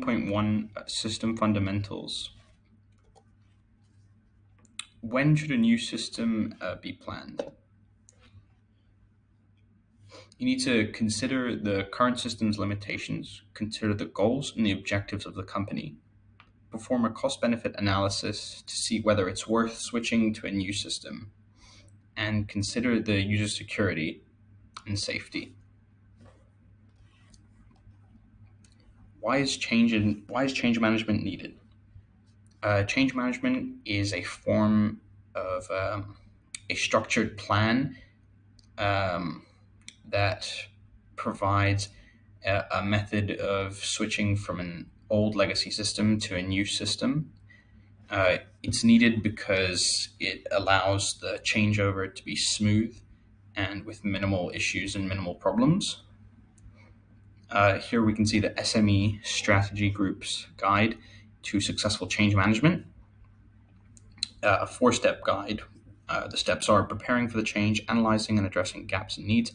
1.1 System Fundamentals. When should a new system be planned? You need to consider the current system's limitations, consider the goals and the objectives of the company, perform a cost-benefit analysis to see whether it's worth switching to a new system, and consider the user security and safety. Why is change management needed? Change management is a form of a structured plan um, that provides a method of switching from an old legacy system to a new system. It's needed because it allows the changeover to be smooth and with minimal issues and minimal problems. Here we can see the SME Strategy Group's guide to successful change management, a four-step guide. The steps are preparing for the change, analyzing and addressing gaps and needs,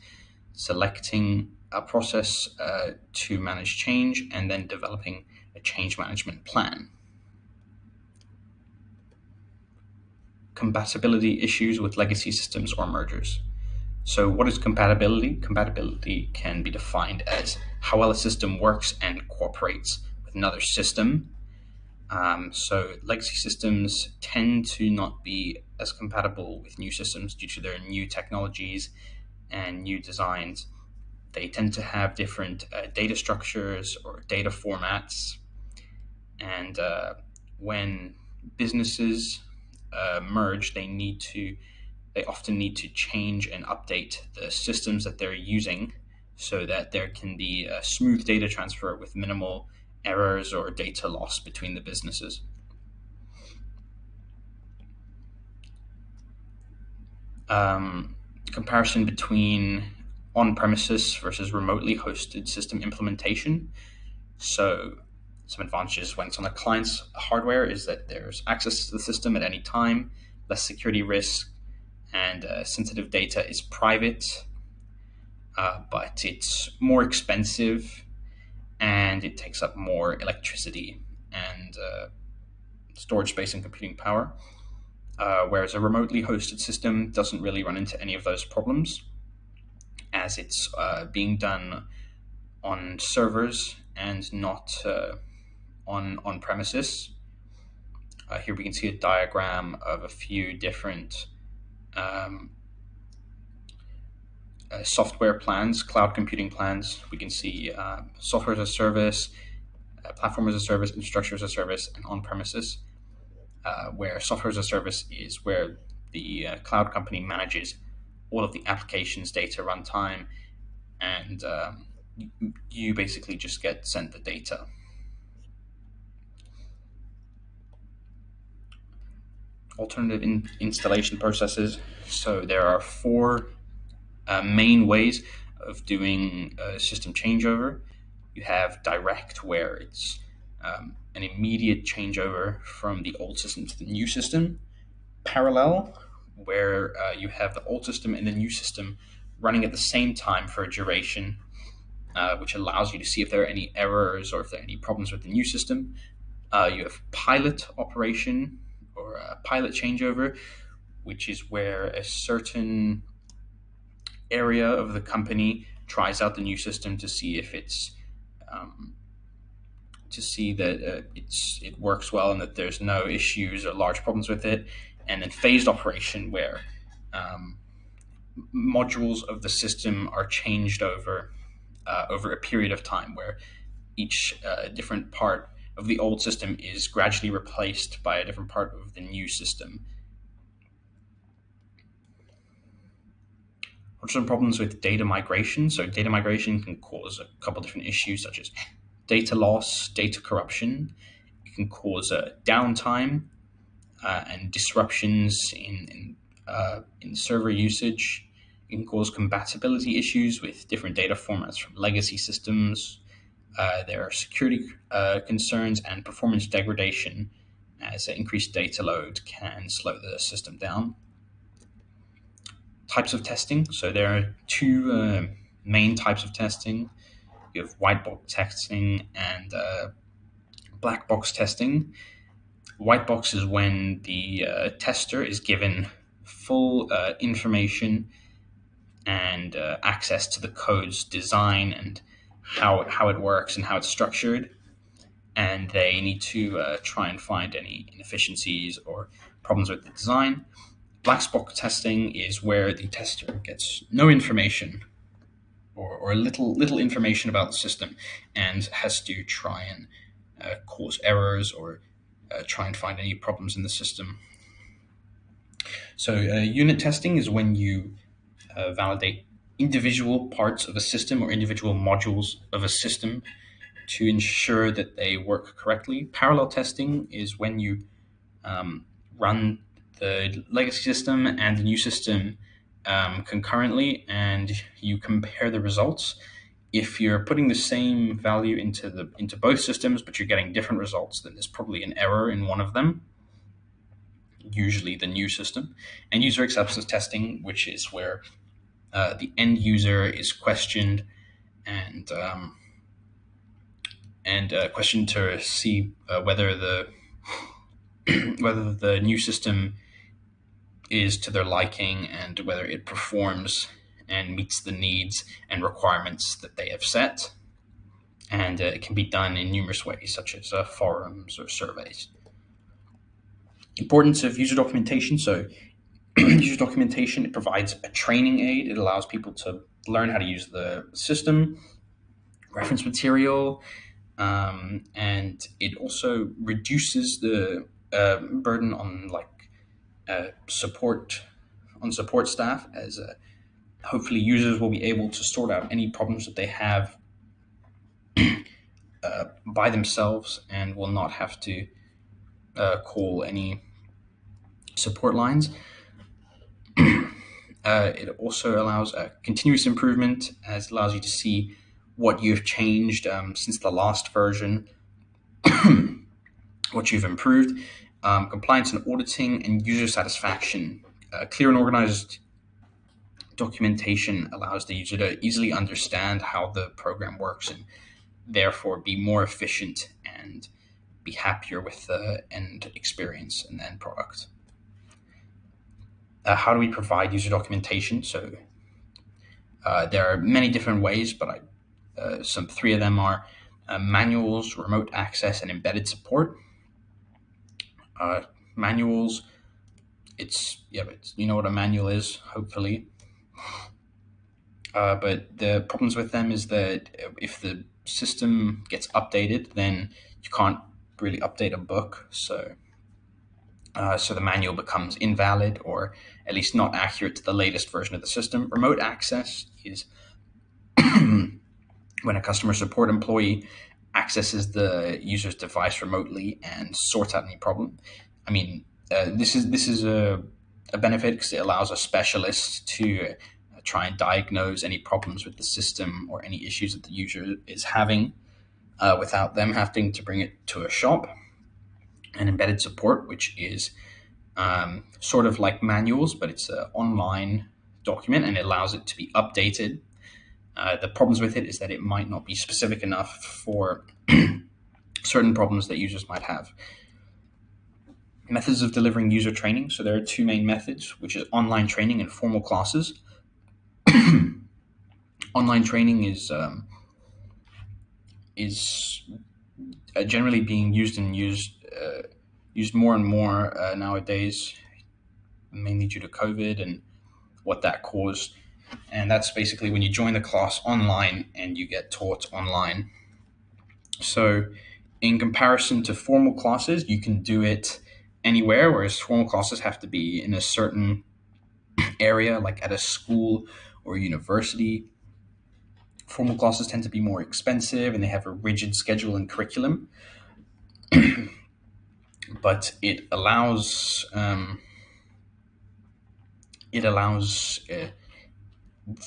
selecting a process to manage change, and then developing a change management plan. Compatibility issues with legacy systems or mergers. So what is compatibility? Compatibility can be defined as how well a system works and cooperates with another system. So legacy systems tend to not be as compatible with new systems due to their new technologies and new designs. They tend to have different data structures or data formats. And when businesses merge, they often need to change and update the systems that they're using so that there can be a smooth data transfer with minimal errors or data loss between the businesses. Comparison between on-premises versus remotely hosted system implementation. So some advantages when it's on the client's hardware is that there's access to the system at any time, less security risk, and sensitive data is private, but it's more expensive and it takes up more electricity and storage space and computing power. Whereas a remotely hosted system doesn't really run into any of those problems as it's being done on servers and not on premises. Here we can see a diagram of a few different software plans, cloud computing plans. We can see software as a service, platform as a service, infrastructure as a service, and on-premises, where software as a service is where the cloud company manages all of the applications, data runtime, and you basically just get sent the data. Alternative installation processes. So there are four main ways of doing a system changeover. You have direct, where it's an immediate changeover from the old system to the new system. Parallel, where you have the old system and the new system running at the same time for a duration, which allows you to see if there are any errors or if there are any problems with the new system. You have pilot operation or a pilot changeover, which is where a certain area of the company tries out the new system to see if it's to see that it works well and that there's no issues or large problems with it. And then phased operation, where modules of the system are changed over a period of time, where each different part of the old system is gradually replaced by a different part of the new system. What are some problems with data migration? So data migration can cause a couple different issues, such as data loss, data corruption. It can cause downtime and disruptions in server usage. It can cause compatibility issues with different data formats from legacy systems. There are security concerns and performance degradation, as increased data load can slow the system down. Types of testing. So there are two main types of testing. You have white box testing and Black box testing. White box is when the tester is given full information and access to the code's design and how it works and how it's structured, and they need to try and find any inefficiencies or problems with the design. Black box testing is where the tester gets no information or little information about the system and has to try and cause errors or try and find any problems in the system. So unit testing is when you validate individual parts of a system or individual modules of a system to ensure that they work correctly. Parallel testing is when you um, run the legacy system and the new system concurrently, and you compare the results. If you're putting the same value into both systems, but you're getting different results, then there's probably an error in one of them, usually the new system. And user acceptance testing, which is where the end user is questioned and questioned to see whether the whether the new system is to their liking and whether it performs and meets the needs and requirements that they have set. And it can be done in numerous ways, such as forums or surveys. Importance of user documentation. So, user documentation, it provides a training aid. It allows people to learn how to use the system, reference material, and it also reduces the burden on support support staff, as hopefully users will be able to sort out any problems that they have by themselves and will not have to call any support lines. It also allows continuous improvement, as it allows you to see what you've changed since the last version, what you've improved. Compliance and auditing and user satisfaction. Clear and organized documentation allows the user to easily understand how the program works and therefore be more efficient and be happier with the end experience and the end product. How do we provide user documentation? So there are many different ways, but some three of them are manuals, remote access, and embedded support. Manuals, but you know what a manual is, hopefully. But the problems with them is that if the system gets updated, then you can't really update a book. So the manual becomes invalid or at least not accurate to the latest version of the system. Remote access is when a customer support employee accesses the user's device remotely and sorts out any problem. I mean, this is a benefit because it allows a specialist to try and diagnose any problems with the system or any issues that the user is having without them having to bring it to a shop. And embedded support, which is sort of like manuals, but it's an online document and it allows it to be updated. The problems with it is that it might not be specific enough for certain problems that users might have. Methods of delivering user training. So there are two main methods, which is online training and formal classes. Online training is generally being used more and more nowadays, mainly due to COVID and what that caused. And that's basically when you join the class online and you get taught online. So, in comparison to formal classes, you can do it anywhere, whereas formal classes have to be in a certain area, like at a school or university. Formal classes tend to be more expensive and they have a rigid schedule and curriculum, but it allows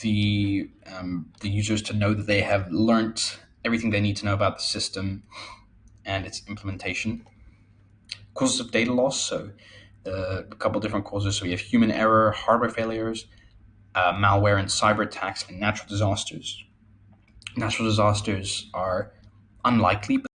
the users to know that they have learnt everything they need to know about the system and its implementation. Causes of data loss. So a couple different causes. So we have human error, hardware failures, malware and cyber attacks, and natural disasters. Natural disasters are unlikely, but